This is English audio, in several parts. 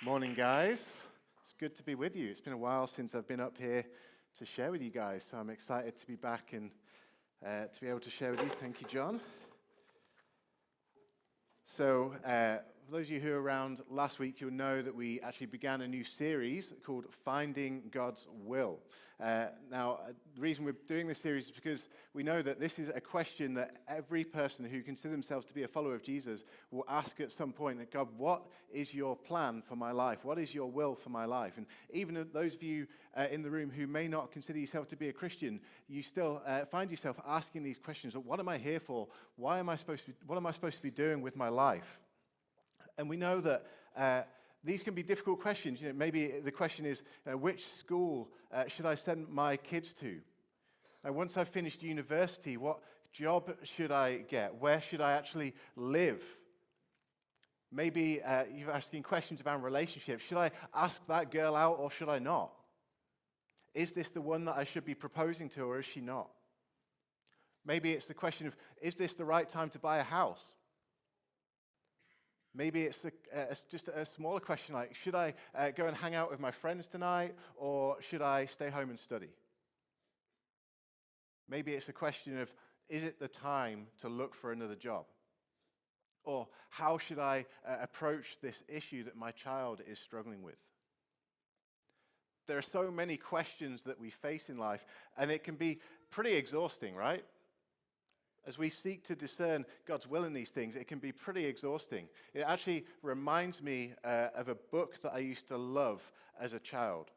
Morning, guys. It's good to be with you. It's been a while since I've been up here to share with you guys, so I'm excited to be back and to be able to share with you. Thank you, John. So, for those of you who were around last week, you'll know that we actually began a new series called Finding God's Will. Now, the reason we're doing this series is because we know that this is a question that every person who considers themselves to be a follower of Jesus will ask at some point, that God, what is your plan for my life? What is your will for my life? And even those of you in the room who may not consider yourself to be a Christian, you still find yourself asking these questions. What am I here for? What am I supposed to be doing with my life? And we know that these can be difficult questions. You know, maybe the question is, which school should I send my kids to? Once I've finished university, what job should I get? Where should I actually live? Maybe you're asking questions about relationships. Should I ask that girl out or should I not? Is this the one that I should be proposing to or is she not? Maybe it's the question of, is this the right time to buy a house? Maybe it's just a smaller question like, should I go and hang out with my friends tonight, or should I stay home and study? Maybe it's a question of, is it the time to look for another job? Or how should I approach this issue that my child is struggling with? There are so many questions that we face in life, and it can be pretty exhausting, right? As we seek to discern God's will in these things, it can be pretty exhausting. It actually reminds me of a book that I used to love as a child.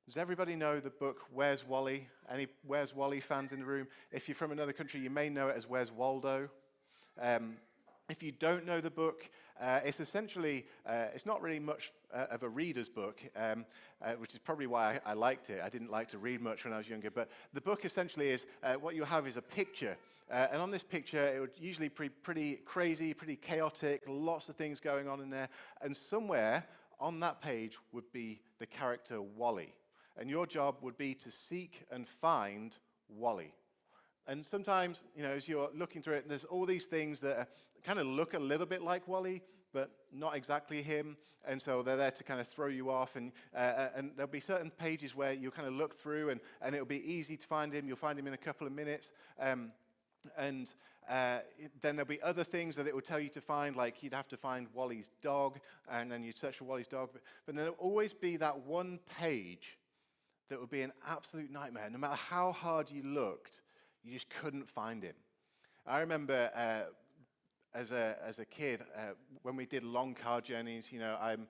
Does everybody know the book Where's Wally? Any Where's Wally fans in the room? If you're from another country, you may know it as Where's Waldo. If you don't know the book, it's essentially, it's not really much of a reader's book, which is probably why I liked it. I didn't like to read much when I was younger, but the book essentially is, what you have is a picture, and on this picture, it would usually be pretty crazy, pretty chaotic, lots of things going on in there, and somewhere on that page would be the character Wally, and your job would be to seek and find Wally. And sometimes, you know, as you're looking through it, there's all these things that kind of look a little bit like Wally, but not exactly him. And so they're there to kind of throw you off. And there'll be certain pages where you kind of look through, and it'll be easy to find him. You'll find him in a couple of minutes. Then there'll be other things that it will tell you to find, like you'd have to find Wally's dog, and then you'd search for Wally's dog. But there'll always be that one page that would be an absolute nightmare. No matter how hard you looked, you just couldn't find him. I remember as a kid, when we did long car journeys, you know, I'm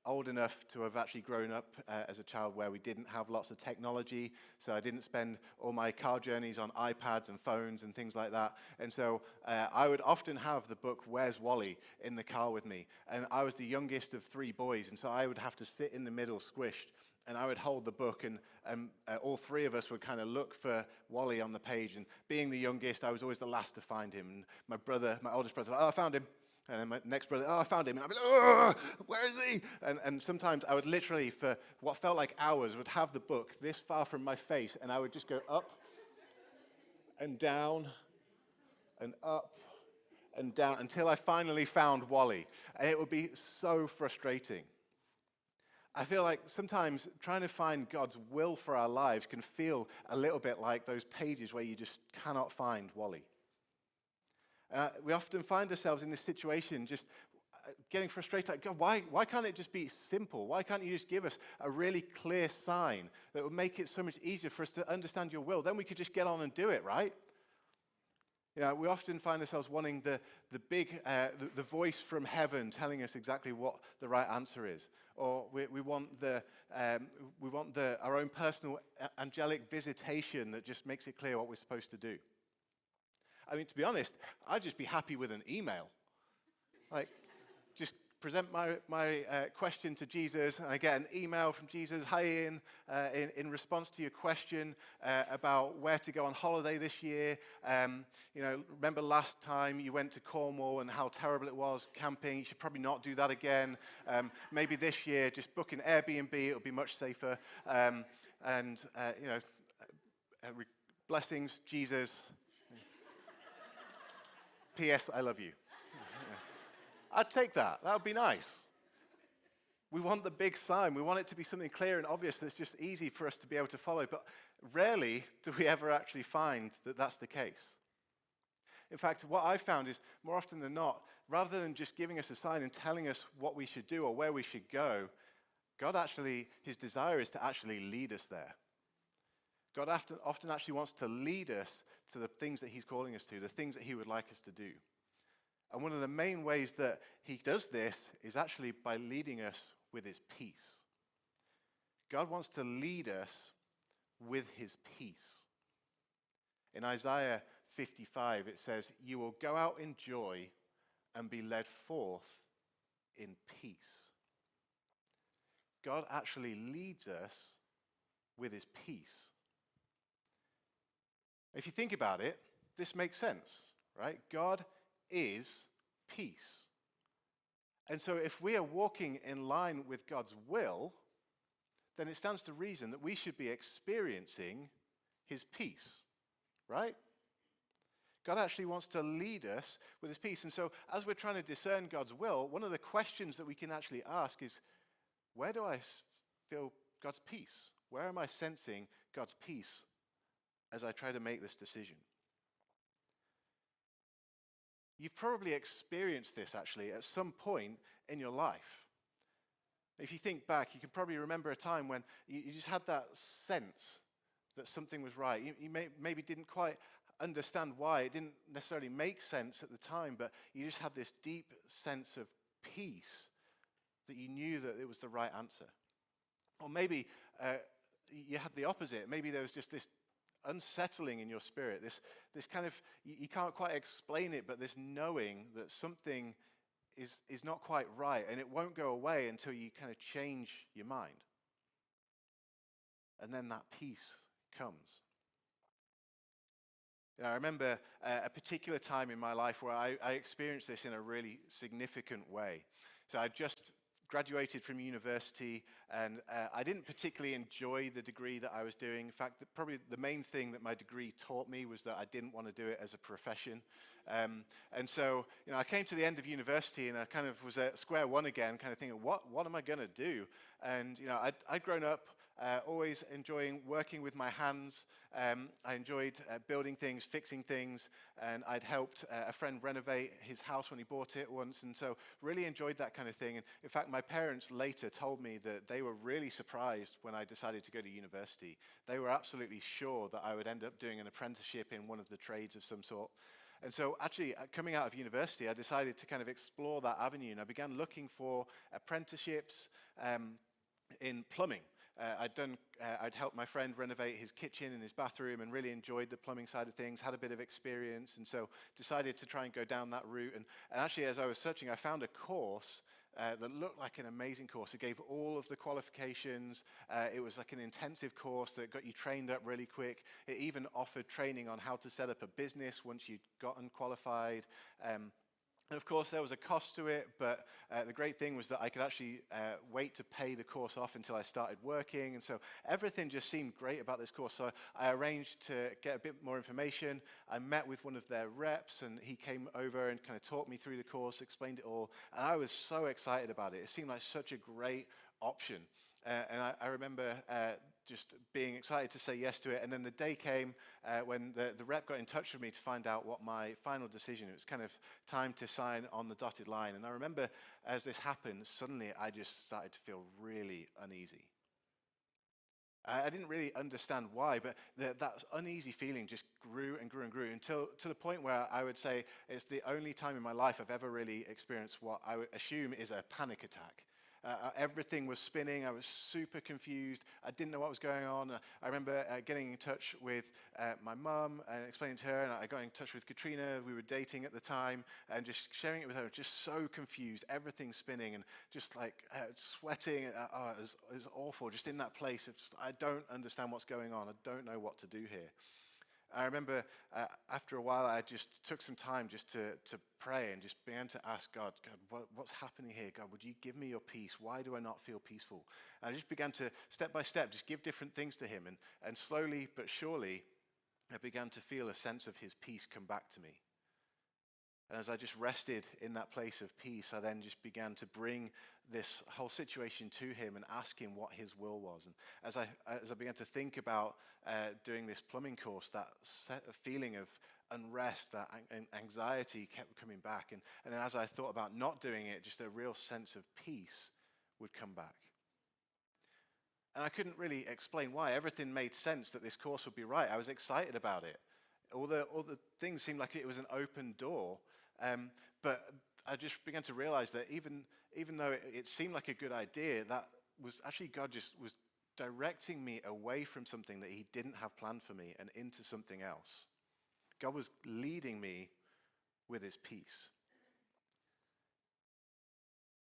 old enough to have actually grown up as a child where we didn't have lots of technology, so I didn't spend all my car journeys on iPads and phones and things like that. And so I would often have the book Where's Wally in the car with me. And I was the youngest of three boys, and so I would have to sit in the middle squished, and I would hold the book, and all three of us would kind of look for Wally on the page. And being the youngest, I was always the last to find him. And my oldest brother, oh, I found him. And then my next brother, oh, I found him. And I'd be like, oh, where is he? And sometimes I would literally, for what felt like hours, would have the book this far from my face, and I would just go up and down and up and down until I finally found Wally. And it would be so frustrating. I feel like sometimes trying to find God's will for our lives can feel a little bit like those pages where you just cannot find Wally. We often find ourselves in this situation just getting frustrated, like, God, why can't it just be simple? Why can't you just give us a really clear sign that would make it so much easier for us to understand your will? Then we could just get on and do it, right? You know, we often find ourselves wanting the voice from heaven telling us exactly what the right answer is, or we want our own personal angelic visitation that just makes it clear what we're supposed to do. I mean, to be honest, I'd just be happy with an email, like just present my question to Jesus, and I get an email from Jesus. Hi, Ian. In response to your question about where to go on holiday this year, you know, remember last time you went to Cornwall and how terrible it was camping? You should probably not do that again. Maybe this year, just book an Airbnb. It'll be much safer. You know, blessings, Jesus. P.S. I love you. I'd take that. That would be nice. We want the big sign. We want it to be something clear and obvious that's just easy for us to be able to follow. But rarely do we ever actually find that that's the case. In fact, what I've found is more often than not, rather than just giving us a sign and telling us what we should do or where we should go, God actually, his desire is to actually lead us there. God often actually wants to lead us to the things that he's calling us to, the things that he would like us to do. And one of the main ways that he does this is actually by leading us with his peace. God wants to lead us with his peace. In Isaiah 55, it says, "You will go out in joy and be led forth in peace." God actually leads us with his peace. If you think about it, this makes sense, right? God is peace. And so if we are walking in line with God's will, then it stands to reason that we should be experiencing his peace, right? God actually wants to lead us with his peace. And so as we're trying to discern God's will, one of the questions that we can actually ask is, where do I feel God's peace? Where am I sensing God's peace as I try to make this decision? You've probably experienced this actually at some point in your life. If you think back, you can probably remember a time when you just had that sense that something was right. You maybe didn't quite understand why. It didn't necessarily make sense at the time, but you just had this deep sense of peace that you knew that it was the right answer. Or maybe you had the opposite. Maybe there was just this unsettling in your spirit, this kind of, you can't quite explain it, but this knowing that something is not quite right, and it won't go away until you kind of change your mind. And then that peace comes. I remember a particular time in my life where I experienced this in a really significant way. So I just graduated from university, and I didn't particularly enjoy the degree that I was doing. In fact, probably the main thing that my degree taught me was that I didn't want to do it as a profession. And so, I came to the end of university, and I kind of was at square one again, kind of thinking, what am I going to do? And, I'd grown up always enjoying working with my hands. I enjoyed building things, fixing things, and I'd helped a friend renovate his house when he bought it once, and so really enjoyed that kind of thing. And in fact, my parents later told me that they were really surprised when I decided to go to university. They were absolutely sure that I would end up doing an apprenticeship in one of the trades of some sort. And so actually, coming out of university, I decided to kind of explore that avenue, and I began looking for apprenticeships in plumbing. I'd helped my friend renovate his kitchen and his bathroom and really enjoyed the plumbing side of things, had a bit of experience, and so decided to try and go down that route. And actually, as I was searching, I found a course that looked like an amazing course. It gave all of the qualifications. It was like an intensive course that got you trained up really quick. It even offered training on how to set up a business once you'd gotten qualified. And of course, there was a cost to it, but the great thing was that I could actually wait to pay the course off until I started working. And so everything just seemed great about this course. So I arranged to get a bit more information. I met with one of their reps, and he came over and kind of talked me through the course, explained it all. And I was so excited about it. It seemed like such a great option. And I remember just being excited to say yes to it. And then the day came when the rep got in touch with me to find out what my final decision. It was kind of time to sign on the dotted line. And I remember as this happened, suddenly I just started to feel really uneasy. I didn't really understand why, but that uneasy feeling just grew and grew and grew until to the point where I would say it's the only time in my life I've ever really experienced what I would assume is a panic attack. Everything was spinning. I was super confused. I didn't know what was going on. I remember getting in touch with my mum and explaining to her, and I got in touch with Katrina. We were dating at the time, and just sharing it with her. Just so confused. Everything spinning, and just like sweating. It was awful. Just in that place of I don't understand what's going on. I don't know what to do here. I remember after a while, I just took some time just to pray and just began to ask God, what's happening here? God, would you give me your peace? Why do I not feel peaceful? And I just began to, step by step, just give different things to him. And slowly but surely, I began to feel a sense of his peace come back to me. And as I just rested in that place of peace, I then just began to bring this whole situation to him and ask him what his will was. And as I began to think about doing this plumbing course, that feeling of unrest, that anxiety kept coming back. And as I thought about not doing it, just a real sense of peace would come back. And I couldn't really explain why. Everything made sense that this course would be right. I was excited about it. All the things seemed like it was an open door. But I just began to realize that even though it seemed like a good idea, that was actually God just was directing me away from something that he didn't have planned for me and into something else. God was leading me with his peace.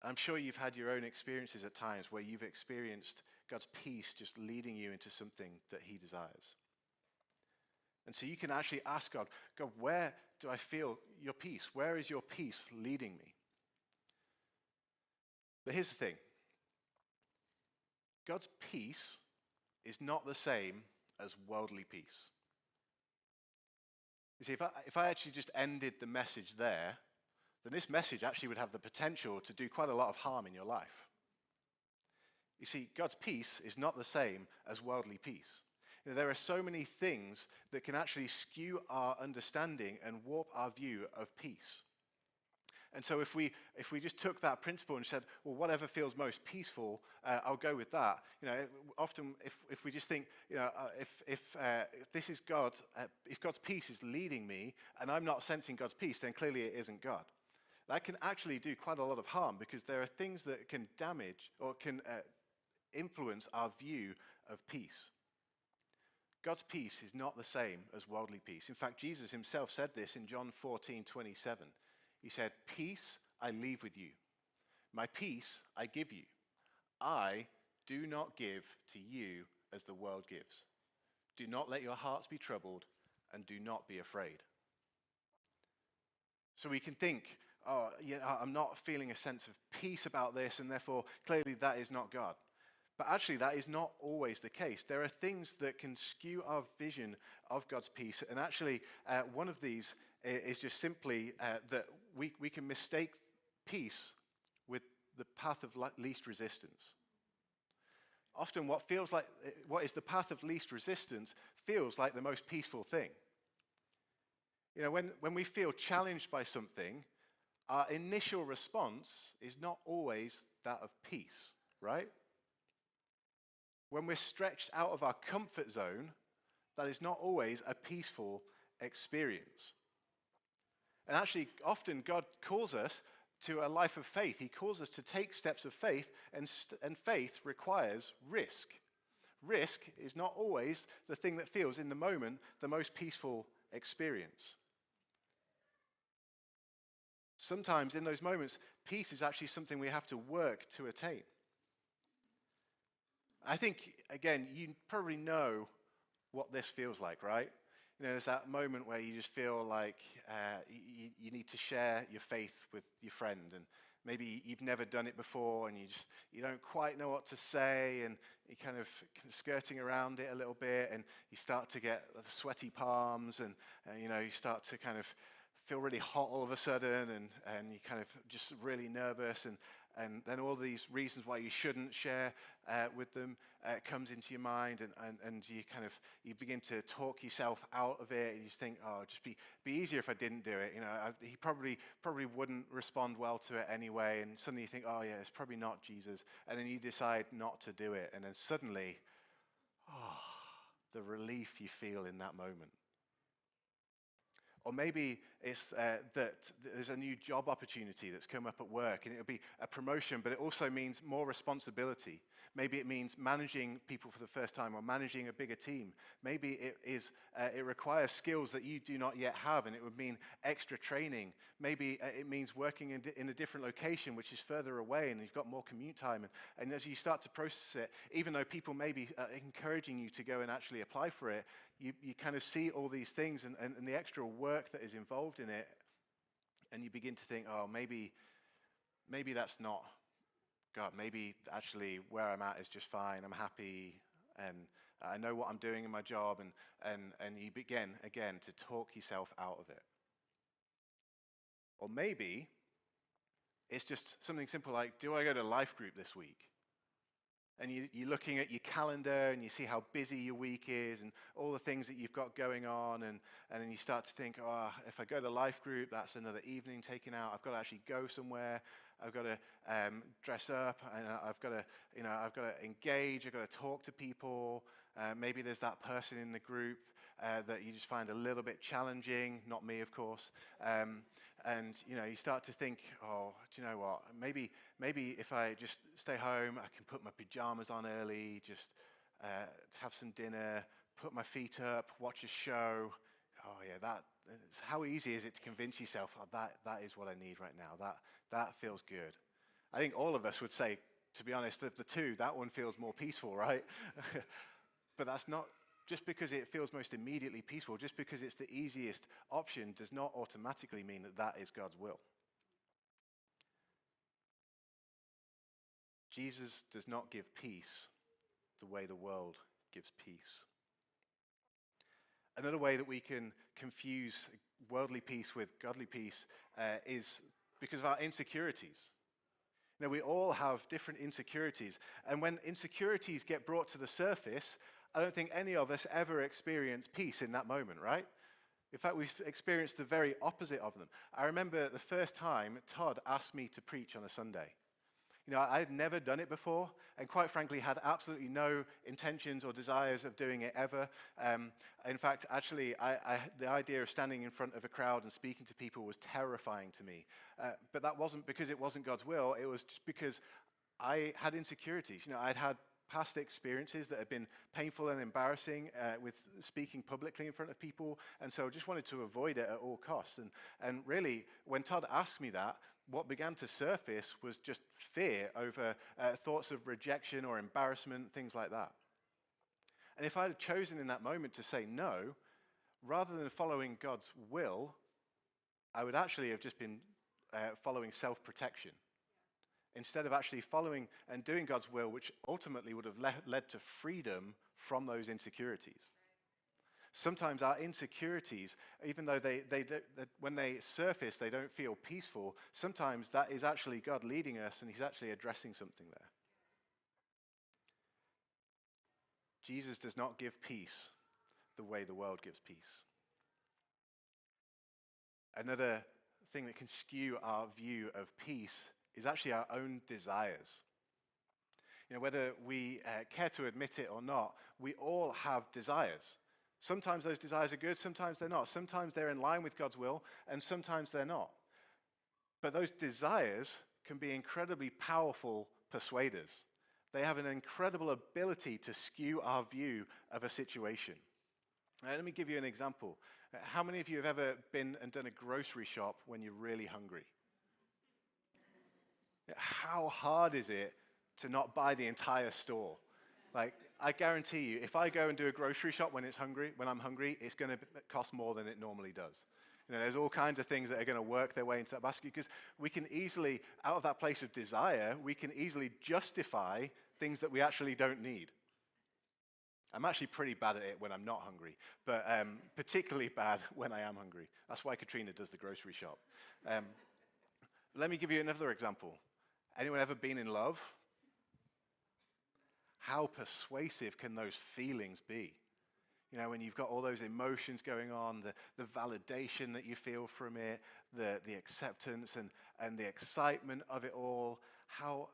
I'm sure you've had your own experiences at times where you've experienced God's peace just leading you into something that he desires. And so you can actually ask God, where do I feel your peace? Where is your peace leading me? But here's the thing. God's peace is not the same as worldly peace. You see, if I actually just ended the message there, then this message actually would have the potential to do quite a lot of harm in your life. You see, God's peace is not the same as worldly peace. You know, there are so many things that can actually skew our understanding and warp our view of peace. And so if we just took that principle and said, well, whatever feels most peaceful, I'll go with that. You know, often if we just think, you know, if this is God, if God's peace is leading me and I'm not sensing God's peace, then clearly it isn't God. That can actually do quite a lot of harm because there are things that can damage or can influence our view of peace. God's peace is not the same as worldly peace. In fact, Jesus himself said this in John 14:27. He said, "Peace I leave with you. My peace I give you. I do not give to you as the world gives. Do not let your hearts be troubled and do not be afraid." So we can think, oh, yeah, I'm not feeling a sense of peace about this, and therefore clearly that is not God. But actually, that is not always the case. There are things that can skew our vision of God's peace. And actually, one of these is just simply that we can mistake peace with the path of least resistance. Often what is the path of least resistance feels like the most peaceful thing. You know, when we feel challenged by something, our initial response is not always that of peace, right? When we're stretched out of our comfort zone, that is not always a peaceful experience. And actually, often God calls us to a life of faith. He calls us to take steps of faith, and faith requires risk. Risk is not always the thing that feels, in the moment, the most peaceful experience. Sometimes in those moments, peace is actually something we have to work to attain. I think, again, you probably know what this feels like, right? You know, there's that moment where you just feel like you need to share your faith with your friend, and maybe you've never done it before, and you don't quite know what to say, and you're kind of skirting around it a little bit, and you start to get sweaty palms, and you know, you start to kind of feel really hot all of a sudden, and you kind of just really nervous, and then all these reasons why you shouldn't share with them comes into your mind, and you begin to talk yourself out of it, and you just think, oh, it'd just be easier if I didn't do it. You know, he probably wouldn't respond well to it anyway, and suddenly you think, oh yeah, it's probably not Jesus, and then you decide not to do it, and then suddenly, the relief you feel in that moment. Or maybe it's that there's a new job opportunity that's come up at work, and it'll be a promotion, but it also means more responsibility. Maybe it means managing people for the first time or managing a bigger team. Maybe it requires skills that you do not yet have, and it would mean extra training. Maybe it means working in a different location, which is further away, and you've got more commute time. And as you start to process it, even though people may be encouraging you to go and actually apply for it, you kind of see all these things and the extra work that is involved in it, and you begin to think, oh, maybe that's not God. Maybe actually where I'm at is just fine. I'm happy, and I know what I'm doing in my job, and you begin again to talk yourself out of it. Or maybe it's just something simple like, do I go to life group this week? And you're looking at your calendar and you see how busy your week is and all the things that you've got going on. And then you start to think, oh, if I go to life group, that's another evening taken out. I've got to actually go somewhere. I've got to dress up. And I've got to engage. I've got to talk to people. Maybe there's that person in the group that you just find a little bit challenging. Not me, of course. And you start to think, oh, do you know what? Maybe if I just stay home, I can put my pajamas on early, just have some dinner, put my feet up, watch a show. Oh yeah, how easy is it to convince yourself, oh, that is what I need right now. That feels good. I think all of us would say, to be honest, of the two, that one feels more peaceful, right? But that's not. Just because it feels most immediately peaceful, just because it's the easiest option, does not automatically mean that that is God's will. Jesus does not give peace the way the world gives peace. Another way that we can confuse worldly peace with godly peace is because of our insecurities. We all have different insecurities, and when insecurities get brought to the surface, I don't think any of us ever experience peace in that moment, right? In fact, we've experienced the very opposite of them. I remember the first time Todd asked me to preach on a Sunday. I had never done it before, and quite frankly, had absolutely no intentions or desires of doing it ever. In fact, actually, the idea of standing in front of a crowd and speaking to people was terrifying to me. But that wasn't because it wasn't God's will. It was just because I had insecurities. I'd had past experiences that have been painful and embarrassing with speaking publicly in front of people, and so I just wanted to avoid it at all costs. And really, when Todd asked me that, what began to surface was just fear over thoughts of rejection or embarrassment, things like that. And if I had chosen in that moment to say no, rather than following God's will, I would actually have just been following self-protection, instead of actually following and doing God's will, which ultimately would have led to freedom from those insecurities. Sometimes our insecurities, even though when they surface, they don't feel peaceful, sometimes that is actually God leading us, and he's actually addressing something there. Jesus does not give peace the way the world gives peace. Another thing that can skew our view of peace is actually our own desires. Whether we care to admit it or not, we all have desires. Sometimes those desires are good, sometimes they're not. Sometimes they're in line with God's will, and sometimes they're not. But those desires can be incredibly powerful persuaders. They have an incredible ability to skew our view of a situation. Let me give you an example. How many of you have ever been and done a grocery shop when you're really hungry? How hard is it to not buy the entire store? I guarantee you, if I go and do a grocery shop when I'm hungry, it's going to cost more than it normally does. There's all kinds of things that are going to work their way into that basket, because we can easily, out of that place of desire, we can easily justify things that we actually don't need. I'm actually pretty bad at it when I'm not hungry, but particularly bad when I am hungry. That's why Katrina does the grocery shop. Let me give you another example. Anyone ever been in love? How persuasive can those feelings be? When you've got all those emotions going on, the validation that you feel from it, the acceptance and the excitement of it all, how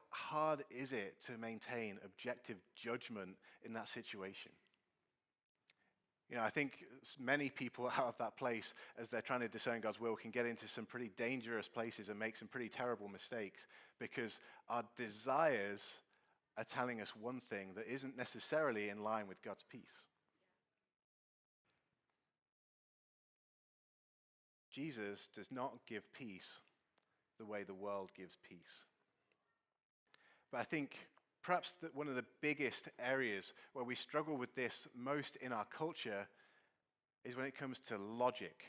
hard is it to maintain objective judgment in that situation? I think many people out of that place, as they're trying to discern God's will, can get into some pretty dangerous places and make some pretty terrible mistakes, because our desires are telling us one thing that isn't necessarily in line with God's peace. Jesus does not give peace the way the world gives peace. But I think perhaps that one of the biggest areas where we struggle with this most in our culture is when it comes to logic.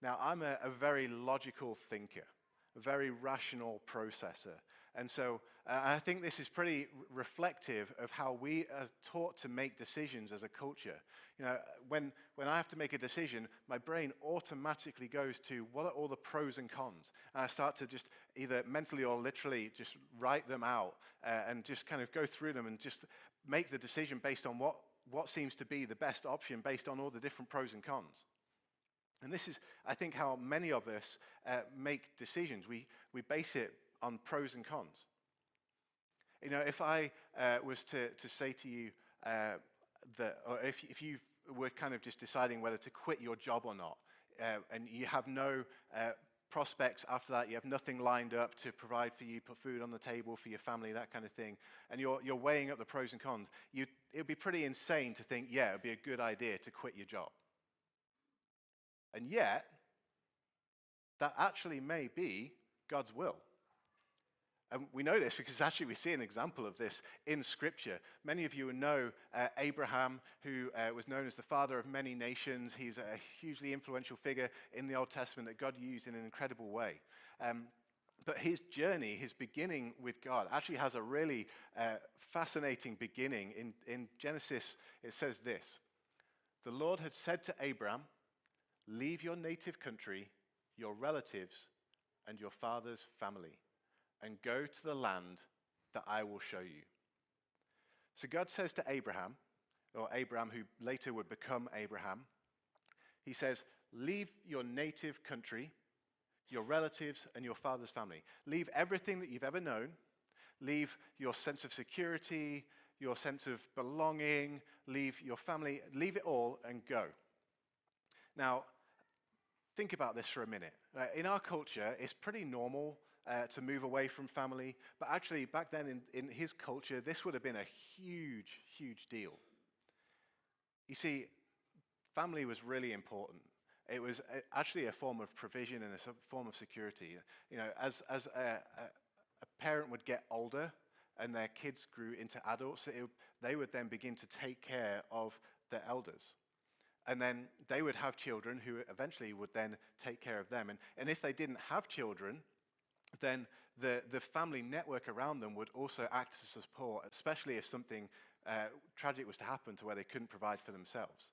Now, I'm a very logical thinker. a very rational processor. And so I think this is pretty reflective of how we are taught to make decisions as a culture. You know, when I have to make a decision, my brain automatically goes to what are all the pros and cons. And I start to just either mentally or literally just write them out and just kind of go through them and just make the decision based on what seems to be the best option based on all the different pros and cons. And this is, I think, how many of us make decisions. We base it on pros and cons. You know, if I was to say to you that, or if you were kind of just deciding whether to quit your job or not, and you have no prospects after that, you have nothing lined up to provide for you, put food on the table for your family, that kind of thing, and you're weighing up the pros and cons, it would be pretty insane to think, yeah, it would be a good idea to quit your job. And yet, that actually may be God's will. And we know this because actually we see an example of this in Scripture. Many of you know Abraham, who was known as the father of many nations. He's a hugely influential figure in the Old Testament that God used in an incredible way. But his journey, his beginning with God, actually has a really fascinating beginning. In Genesis, it says this: "The Lord had said to Abram, 'Leave your native country, your relatives, and your father's family, and go to the land that I will show you.'" So God says to Abraham, or Abram, who later would become Abraham, he says, leave your native country, your relatives, and your father's family. Leave everything that you've ever known. Leave your sense of security, your sense of belonging, leave your family, leave it all and go. Now, think about this for a minute. In our culture, it's pretty normal to move away from family, but actually back then in his culture, this would have been a huge, huge deal. You see, family was really important. It was actually a form of provision and a form of security. You know, as a parent would get older and their kids grew into adults, they would then begin to take care of their elders. And then they would have children who eventually would then take care of them. And if they didn't have children, then the family network around them would also act as support, especially if something tragic was to happen to where they couldn't provide for themselves.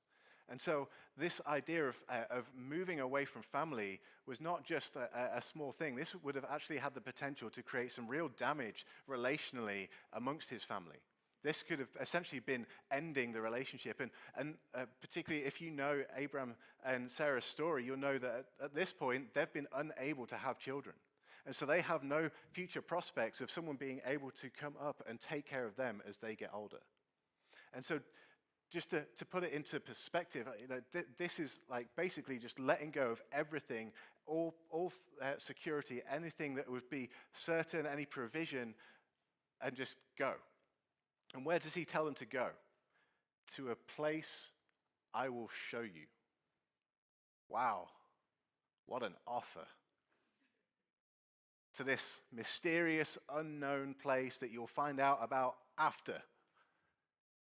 And so this idea of moving away from family was not just a small thing. This would have actually had the potential to create some real damage relationally amongst his family. This could have essentially been ending the relationship. And particularly if you know Abraham and Sarah's story, you'll know that at this point, they've been unable to have children. And so they have no future prospects of someone being able to come up and take care of them as they get older. And so just to put it into perspective, you know, this is like basically just letting go of everything, all security, anything that would be certain, any provision, and just go. And where does he tell them to go? To a place I will show you. Wow, what an offer. To this mysterious, unknown place that you'll find out about after.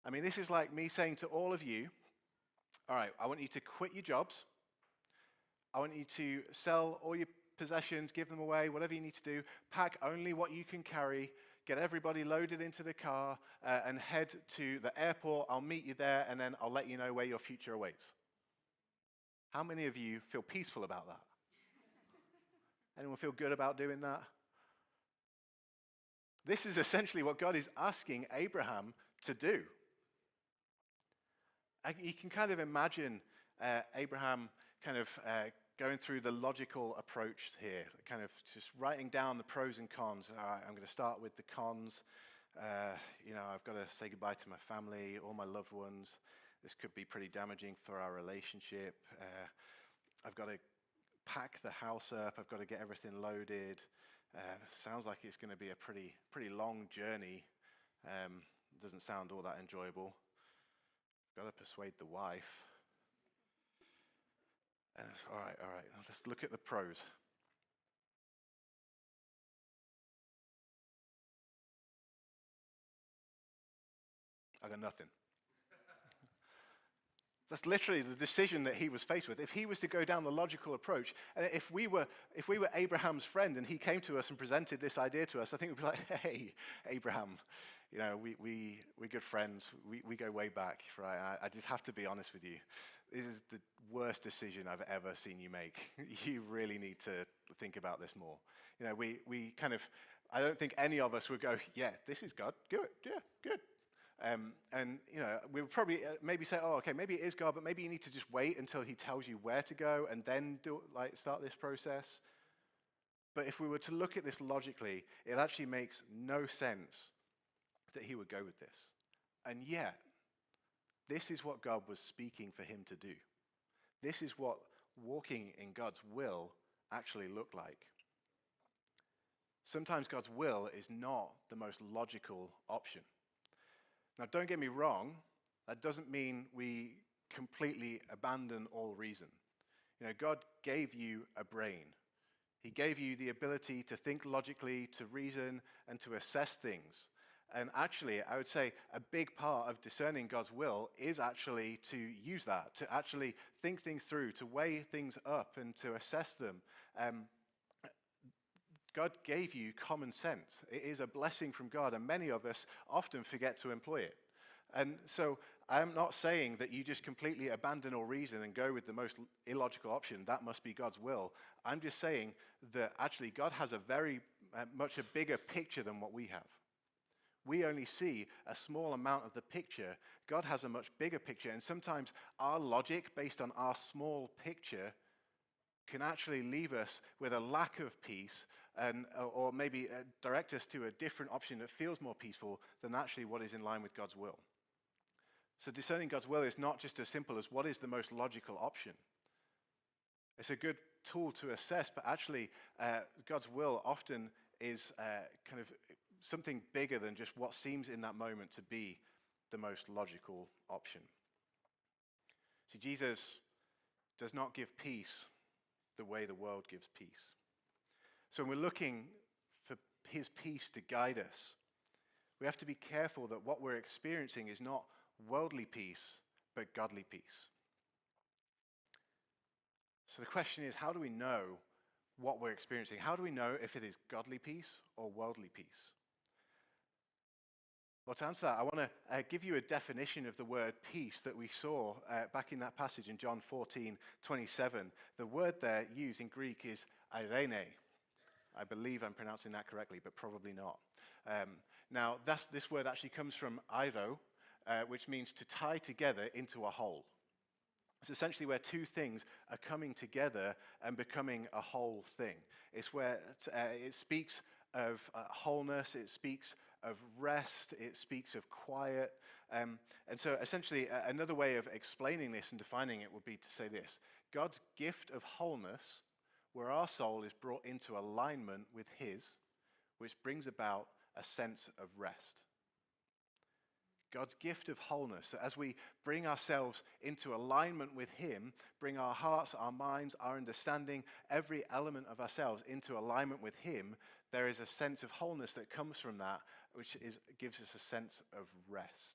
I mean, this is like me saying to all of you, all right, I want you to quit your jobs. I want you to sell all your possessions, give them away, whatever you need to do. Pack only what you can carry. Get everybody loaded into the car and head to the airport. I'll meet you there, and then I'll let you know where your future awaits. How many of you feel peaceful about that? Anyone feel good about doing that? This is essentially what God is asking Abraham to do. You can kind of imagine Abraham kind of going through the logical approach here, kind of just writing down the pros and cons. All right, I'm going to start with the cons. I've got to say goodbye to my family, all my loved ones. This could be pretty damaging for our relationship. I've got to pack the house up. I've got to get everything loaded. Sounds like it's going to be a pretty long journey. Doesn't sound all that enjoyable. Got to persuade the wife. All right. Let's look at the pros. I got nothing. That's literally the decision that he was faced with. If he was to go down the logical approach, and if we were Abraham's friend and he came to us and presented this idea to us, I think we'd be like, hey, Abraham, we're good friends. We go way back, right? I just have to be honest with you. This is the worst decision I've ever seen you make. You really need to think about this more. We kind of, I don't think any of us would go, yeah, this is God. Good, yeah, good. We would probably maybe say, oh, okay, maybe it is God, but maybe you need to just wait until he tells you where to go and then start this process. But if we were to look at this logically, it actually makes no sense that he would go with this. And yet, this is what God was speaking for him to do. This is what walking in God's will actually looked like. Sometimes God's will is not the most logical option. Now, don't get me wrong, that doesn't mean we completely abandon all reason. God gave you a brain. He gave you the ability to think logically, to reason, and to assess things. And actually, I would say a big part of discerning God's will is actually to use that, to actually think things through, to weigh things up, and to assess them. God gave you common sense. It is a blessing from God, and many of us often forget to employ it. And so I'm not saying that you just completely abandon all reason and go with the most illogical option. That must be God's will. I'm just saying that actually God has a very much a bigger picture than what we have. We only see a small amount of the picture. God has a much bigger picture, and sometimes our logic based on our small picture can actually leave us with a lack of peace or maybe direct us to a different option that feels more peaceful than actually what is in line with God's will. So discerning God's will is not just as simple as what is the most logical option. It's a good tool to assess, but actually God's will often is kind of something bigger than just what seems in that moment to be the most logical option. See, Jesus does not give peace the way the world gives peace. So when we're looking for his peace to guide us, we have to be careful that what we're experiencing is not worldly peace, but godly peace. So the question is, how do we know what we're experiencing? How do we know if it is godly peace or worldly peace? Well, to answer that, I want to give you a definition of the word peace that we saw back in that passage in John 14:27. The word there used in Greek is eirene. I believe I'm pronouncing that correctly, but probably not. Now, this word actually comes from eiro, which means to tie together into a whole. It's essentially where two things are coming together and becoming a whole thing. It's where it speaks of wholeness, it speaks of rest, it speaks of quiet. And so essentially another way of explaining this and defining it would be to say this: God's gift of wholeness, where our soul is brought into alignment with his, which brings about a sense of rest. God's gift of wholeness, that as we bring ourselves into alignment with him, bring our hearts, our minds, our understanding, every element of ourselves into alignment with him, there is a sense of wholeness that comes from that, which gives us a sense of rest.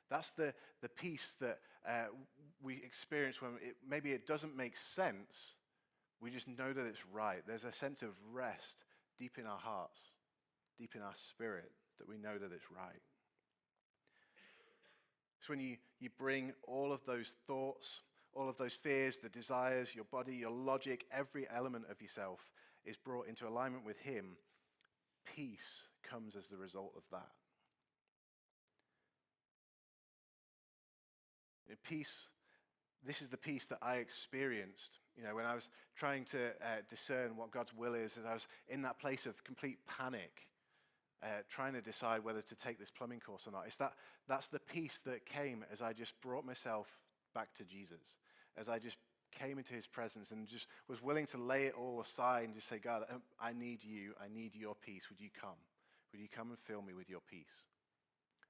That's the peace that we experience when maybe it doesn't make sense. We just know that it's right. There's a sense of rest deep in our hearts, deep in our spirit, that we know that it's right. It's when you bring all of those thoughts, all of those fears, the desires, your body, your logic, every element of yourself is brought into alignment with him. Peace comes as the result of that. Peace, this is the peace that I experienced, when I was trying to discern what God's will is, and I was in that place of complete panic, trying to decide whether to take this plumbing course or not. That's the peace that came as I just brought myself back to Jesus, as I just came into his presence and just was willing to lay it all aside and just say, God, I need you. I need your peace. Would you come? Would you come and fill me with your peace?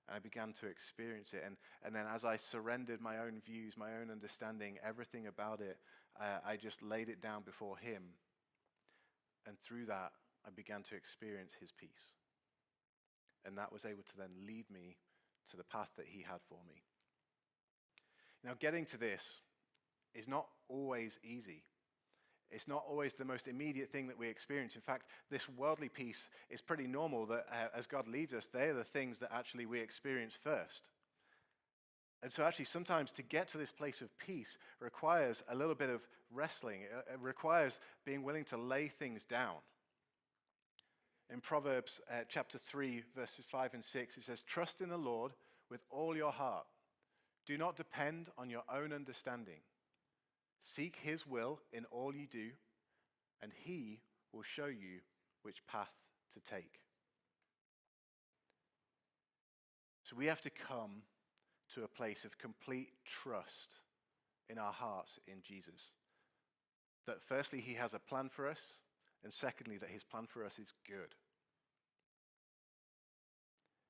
And I began to experience it. And then as I surrendered my own views, my own understanding, everything about it, I just laid it down before him. And through that, I began to experience his peace. And that was able to then lead me to the path that he had for me. Now, getting to this is not always easy. It's not always the most immediate thing that we experience. In fact, this worldly peace is pretty normal that as God leads us, they're the things that actually we experience first. And so actually sometimes to get to this place of peace requires a little bit of wrestling. It requires being willing to lay things down. In Proverbs chapter 3, verses 5 and 6, it says, "Trust in the Lord with all your heart. Do not depend on your own understanding. Seek his will in all you do, and he will show you which path to take." So we have to come to a place of complete trust in our hearts in Jesus. That firstly, he has a plan for us, and secondly, that his plan for us is good.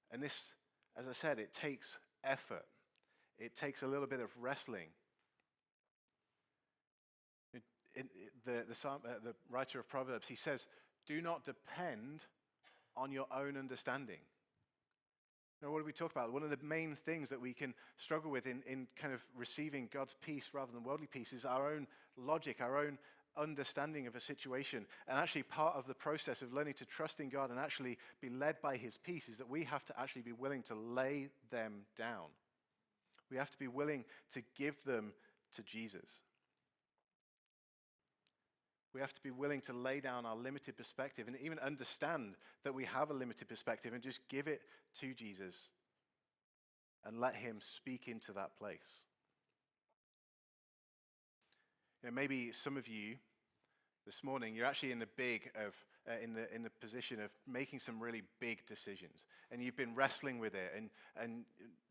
And this, as I said, it takes effort. It takes a little bit of wrestling. The writer of Proverbs, he says, do not depend on your own understanding. Now, what do we talk about? One of the main things that we can struggle with in kind of receiving God's peace rather than worldly peace is our own logic, our own understanding of a situation. And actually part of the process of learning to trust in God and actually be led by his peace is that we have to actually be willing to lay them down. We have to be willing to give them to Jesus. We have to be willing to lay down our limited perspective and even understand that we have a limited perspective and just give it to Jesus and let him speak into that place. You know, maybe some of you this morning, you're actually in the position of making some really big decisions, and you've been wrestling with it, and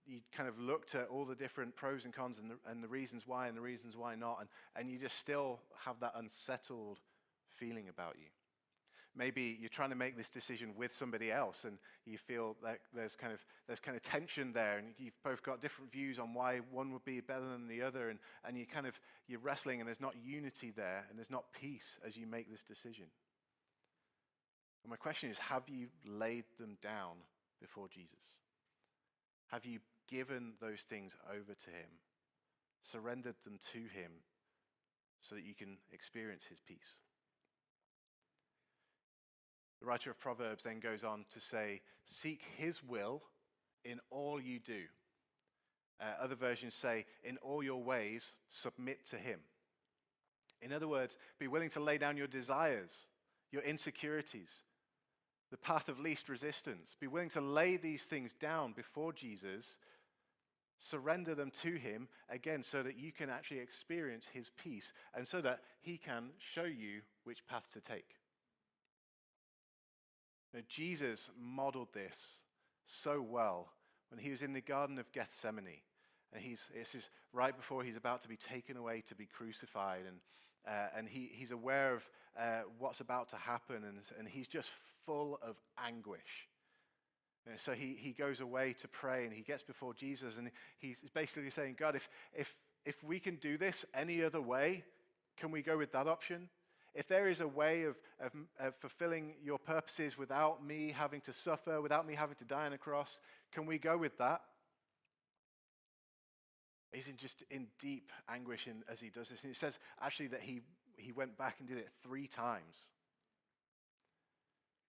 you kind of looked at all the different pros and cons and the reasons why and the reasons why not, and you just still have that unsettled feeling about you. Maybe you're trying to make this decision with somebody else, and you feel like there's kind of tension there, and you've both got different views on why one would be better than the other, and you're wrestling, and there's not unity there, and there's not peace as you make this decision. And my question is, have you laid them down before Jesus? Have you given those things over to him, surrendered them to him, so that you can experience his peace? The writer of Proverbs then goes on to say, seek his will in all you do. Other versions say, in all your ways, submit to him. In other words, be willing to lay down your desires, your insecurities, the path of least resistance. Be willing to lay these things down before Jesus, surrender them to him, again, so that you can actually experience his peace and so that he can show you which path to take. Now, Jesus modeled this so well when he was in the Garden of Gethsemane. And this is right before he's about to be taken away to be crucified. And he's aware of what's about to happen. And he's just full of anguish. And so he goes away to pray, and he gets before Jesus. And he's basically saying, God, if we can do this any other way, can we go with that option? If there is a way of fulfilling your purposes without me having to suffer, without me having to die on a cross, can we go with that? He's just in deep anguish as he does this. And it says actually that he went back and did it 3 times.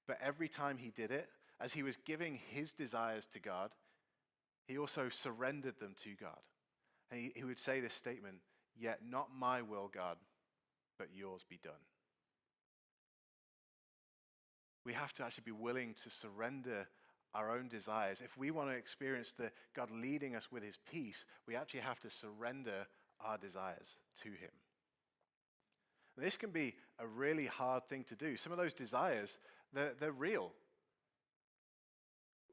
But every time he did it, as he was giving his desires to God, he also surrendered them to God. And he would say this statement, "Yet not my will, God, but yours be done." We have to actually be willing to surrender our own desires. If we want to experience God leading us with his peace, we actually have to surrender our desires to him. And this can be a really hard thing to do. Some of those desires, they're real.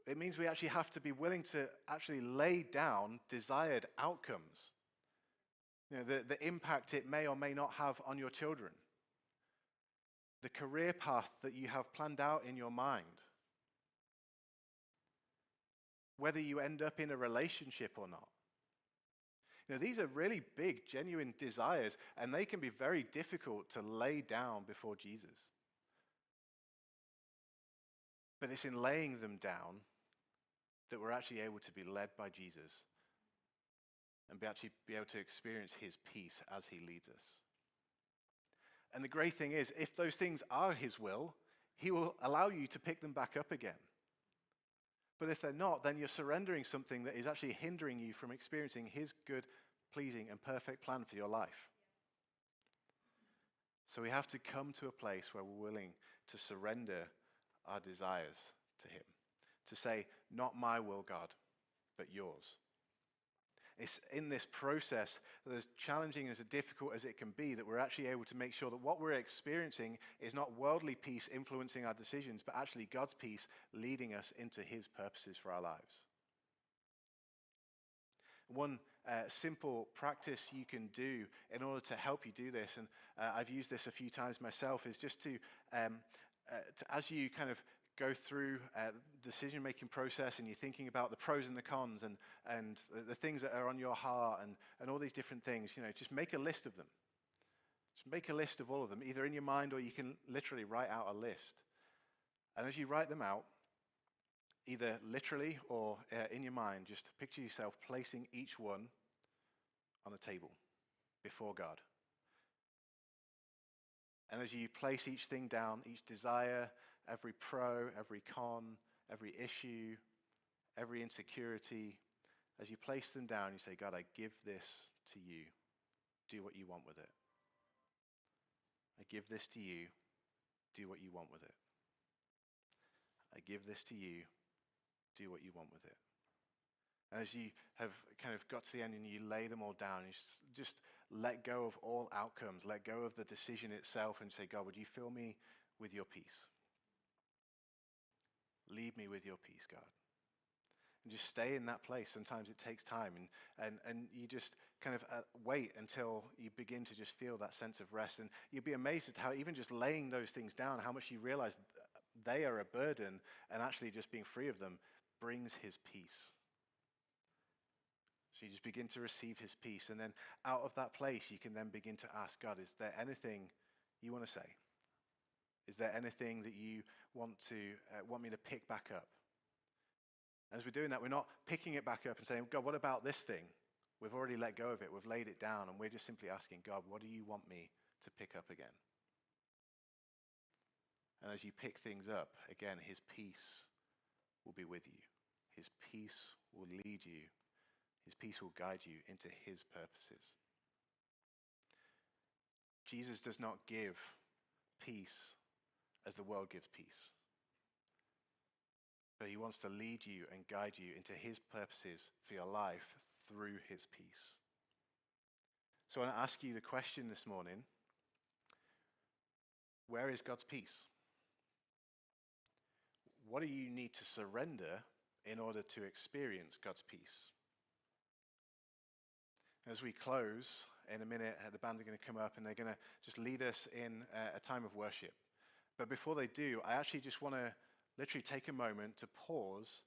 It means we actually have to be willing to actually lay down desired outcomes. You know, the impact it may or may not have on your children. The career path that you have planned out in your mind. Whether you end up in a relationship or not. You know, these are really big, genuine desires, and they can be very difficult to lay down before Jesus. But it's in laying them down that we're actually able to be led by Jesus and actually be able to experience his peace as he leads us. And the great thing is, if those things are his will, he will allow you to pick them back up again. But if they're not, then you're surrendering something that is actually hindering you from experiencing his good, pleasing, and perfect plan for your life. So we have to come to a place where we're willing to surrender our desires to him. To say, not my will, God, but yours. It's in this process, as challenging, as difficult as it can be, that we're actually able to make sure that what we're experiencing is not worldly peace influencing our decisions, but actually God's peace leading us into his purposes for our lives. One simple practice you can do in order to help you do this, and I've used this a few times myself, is just to as you kind of go through the decision-making process and you're thinking about the pros and the cons and the things that are on your heart and all these different things, just make a list of them. Just make a list of all of them, either in your mind or you can literally write out a list. And as you write them out, either literally or in your mind, just picture yourself placing each one on a table before God. And as you place each thing down, each desire, every pro, every con, every issue, every insecurity, as you place them down, you say, God, I give this to you. Do what you want with it. I give this to you. Do what you want with it. I give this to you. Do what you want with it. And as you have kind of got to the end and you lay them all down, you just let go of all outcomes, let go of the decision itself and say, God, would you fill me with your peace? Lead me with your peace, God. And just stay in that place. Sometimes it takes time and you just kind of wait until you begin to just feel that sense of rest. And you'll be amazed at how even just laying those things down, how much you realize they are a burden and actually just being free of them brings his peace. So you just begin to receive his peace. And then out of that place, you can then begin to ask God, is there anything you want to say? Is there anything that you want me to pick back up? As we're doing that, we're not picking it back up and saying, God, what about this thing? We've already let go of it. We've laid it down. And we're just simply asking, God, what do you want me to pick up again? And as you pick things up, again, his peace will be with you. His peace will lead you. His peace will guide you into his purposes. Jesus does not give peace as the world gives peace. But he wants to lead you and guide you into his purposes for your life through his peace. So I want to ask you the question this morning, where is God's peace? What do you need to surrender in order to experience God's peace? As we close in a minute, the band are going to come up and they're going to just lead us in a time of worship. But before they do, I actually just want to literally take a moment to pause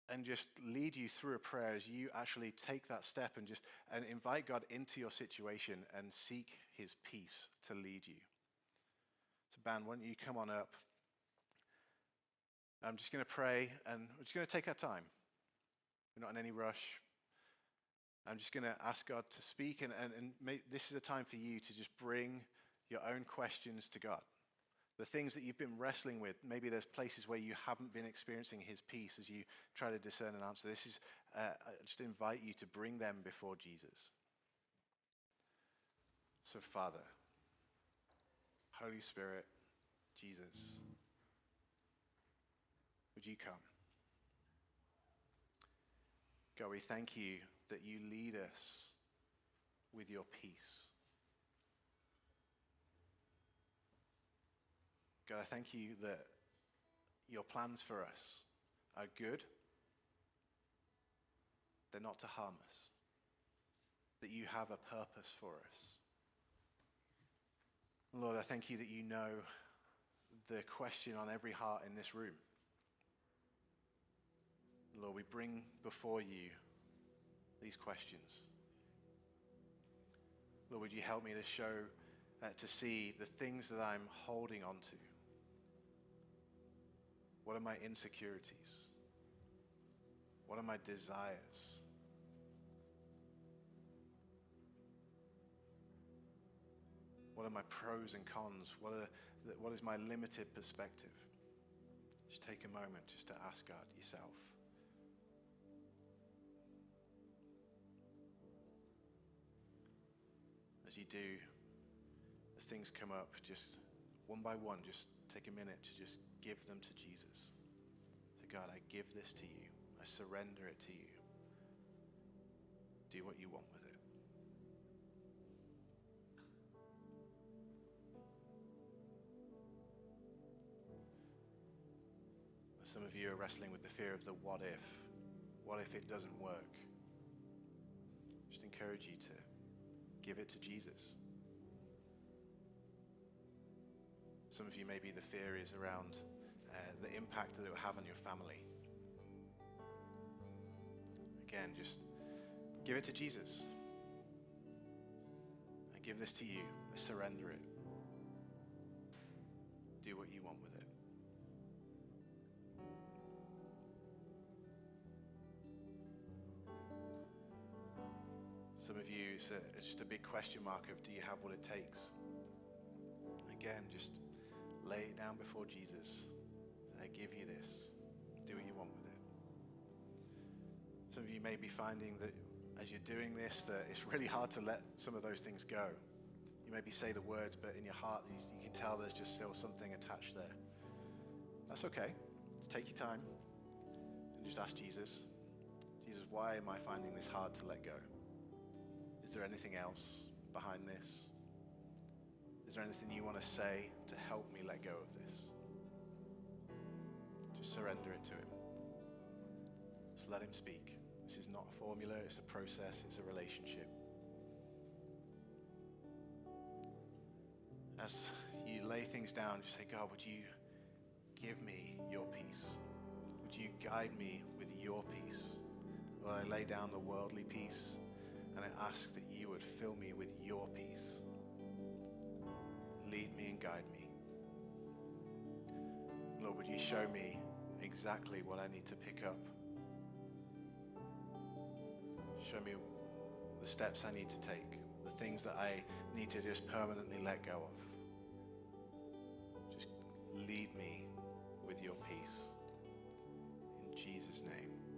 and just lead you through a prayer as you actually take that step and invite God into your situation and seek his peace to lead you. So band, why don't you come on up? I'm just going to pray and we're just going to take our time. We're not in any rush. I'm just going to ask God to speak and this is a time for you to just bring your own questions to God. The things that you've been wrestling with, maybe there's places where you haven't been experiencing his peace as you try to discern an answer. This is, I just invite you to bring them before Jesus. So Father, Holy Spirit, Jesus, would you come? God, we thank you that you lead us with your peace. God, I thank you that your plans for us are good. They're not to harm us. That you have a purpose for us. Lord, I thank you that you know the question on every heart in this room. Lord, we bring before you these questions. Lord, would you help me to see the things that I'm holding on to? What are my insecurities? What are my desires? What are my pros and cons? What is my limited perspective? Just take a moment just to ask God yourself. As you do, as things come up, just one by one, just take a minute to just give them to Jesus. So God, I give this to you. I surrender it to you. Do what you want with it. Some of you are wrestling with the fear of the what if. What if it doesn't work? Just encourage you to give it to Jesus. Some of you, maybe the fear is around the impact that it will have on your family. Again, just give it to Jesus. I give this to you. I surrender it. Do what you want with it. Some of you, it's just a big question mark of, do you have what it takes? Again, just lay it down before Jesus. I give you this. Do what you want with it. Some of you may be finding that as you're doing this, that it's really hard to let some of those things go. You maybe say the words, but in your heart, you can tell there's just still something attached there. That's okay. Just take your time and just ask Jesus, Jesus, why am I finding this hard to let go? Is there anything else behind this? Is there anything you want to say to help me let go of this? Just surrender it to him. Just let him speak. This is not a formula, it's a process, it's a relationship. As you lay things down, just say, God, would you give me your peace? Would you guide me with your peace? Lord, I lay down the worldly peace and I ask that you would fill me with your peace. Lead me and guide me. Lord, would you show me exactly what I need to pick up? Show me the steps I need to take, the things that I need to just permanently let go of. Just lead me with your peace. In Jesus' name.